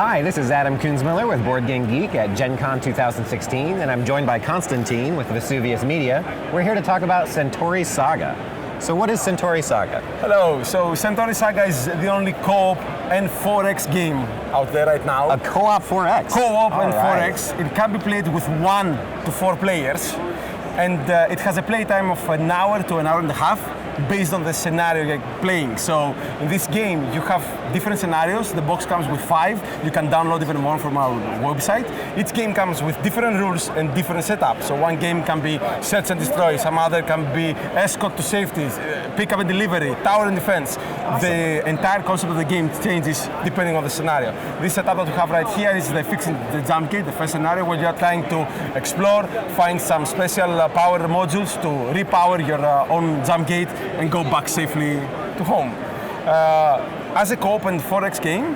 Hi, this is Adam Kunzmiller with BoardGameGeek at Gen Con 2016, and I'm joined by Constantine with Vesuvius Media. We're here to talk about Centauri Saga. So what is Centauri Saga? Hello, so Centauri Saga is the only co-op and 4X game out there right now. A co-op 4X? Co-op and right. 4X. It can be played with 1 to 4 players, and it has a playtime of an hour to an hour and a half based on the scenario you're playing. So in this game you have different scenarios. The box comes with 5. You can download even more from our website. Each game comes with different rules and different setups. So one game can be search and destroy, some other can be escort to safety, pick up and delivery, tower and defense. Awesome. The entire concept of the game changes depending on the scenario. This setup that we have right here is the fixing the jump gate, the first scenario where you're trying to explore, find some special power modules to repower your own jump gate and go back safely to home. As a co-op and 4X game,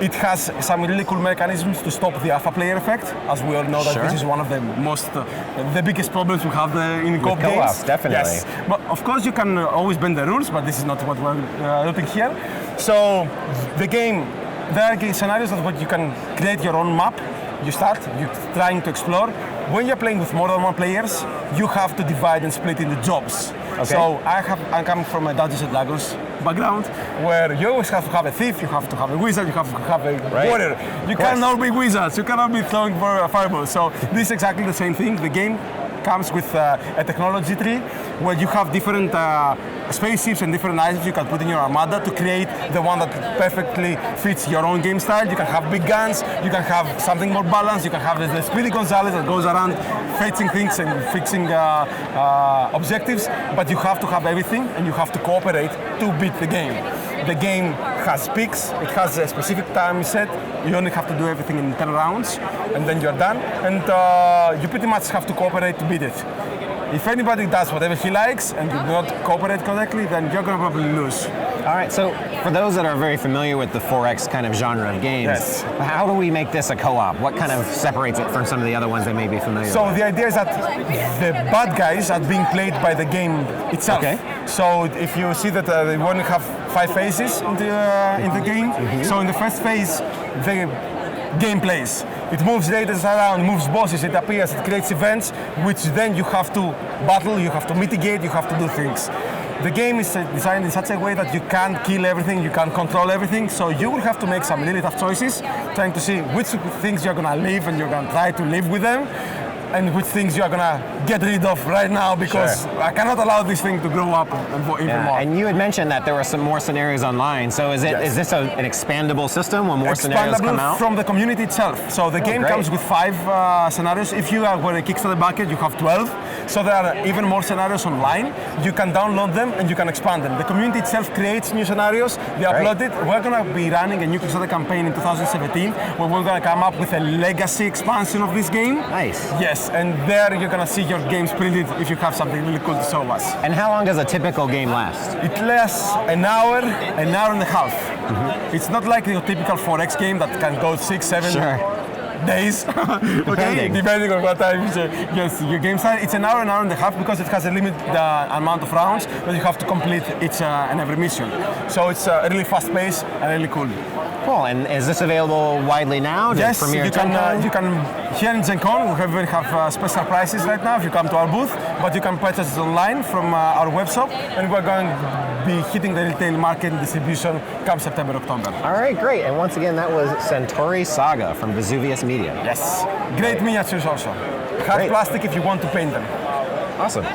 it has some really cool mechanisms to stop the alpha player effect. As we all know, that this is one of the most, the biggest problems we have in co-op games. Definitely. Yes, but of course you can always bend the rules, but this is not what we're looking here. So the game, there are scenarios that you can create your own map. You're trying to explore. When you're playing with more than 1 players, you have to divide and split into jobs. Okay. So I'm coming from a Dungeons and Dragons background, where you always have to have a thief, you have to have a wizard, you have to have a warrior. You cannot be wizards, you cannot be throwing for fireballs. So this is exactly the same thing. The game comes with a technology tree where you have different spaceships and different items you can put in your armada to create the one that perfectly fits your own game style. You can have big guns, you can have something more balanced, you can have the Speedy Gonzales that goes around fetching things and fixing objectives, but you have to have everything and you have to cooperate to beat the game. The game has peaks, it has a specific time set, you only have to do everything in 10 rounds and then you're done, and you pretty much have to cooperate to beat it. If anybody does whatever he likes and you do not cooperate correctly, then you're going to probably lose. All right, so for those that are very familiar with the 4X kind of genre of games, how do we make this a co-op? What kind of separates it from some of the other ones they may be familiar with? So the idea is that the bad guys are being played by the game itself. Okay. So if you see that they only have 5 phases in the game, so in the first phase, the game plays. It moves raiders around, moves bosses, it appears, it creates events, which then you have to battle, you have to mitigate, you have to do things. The game is designed in such a way that you can't kill everything, you can't control everything, so you will have to make some really tough choices, trying to see which things you're going to leave and you're going to try to live with them, and which things you're going to get rid of right now, because I cannot allow this thing to grow up and even more. And you had mentioned that there were some more scenarios online, so is this an expandable system when more scenarios come out? From the community itself. So the game comes with 5 scenarios. If you are a Kickstarter bucket, you have 12. So there are even more scenarios online. You can download them and you can expand them. The community itself creates new scenarios, they upload it. We're going to be running a new Kickstarter campaign in 2017 where we're going to come up with a legacy expansion of this game. Nice. Yes, and there you're going to see your games printed if you have something really cool to show us. And how long does a typical game last? It lasts an hour and a half. It's not like your typical 4X game that can go 6, 7 days. Depending on what time your game start. It's an hour and a half because it has a limited amount of rounds that you have to complete each and every mission. So it's really fast paced and really cool. Cool. And is this available widely now? Yes, you can. Here in Gen Con, we have special prices right now if you come to our booth, but you can purchase it online from our webshop, and we're going to be hitting the retail market and distribution come September, October. All right, great. And once again, that was Centauri Saga from Vesuvius Media. Yes. Great miniatures also. Hard plastic if you want to paint them. Awesome.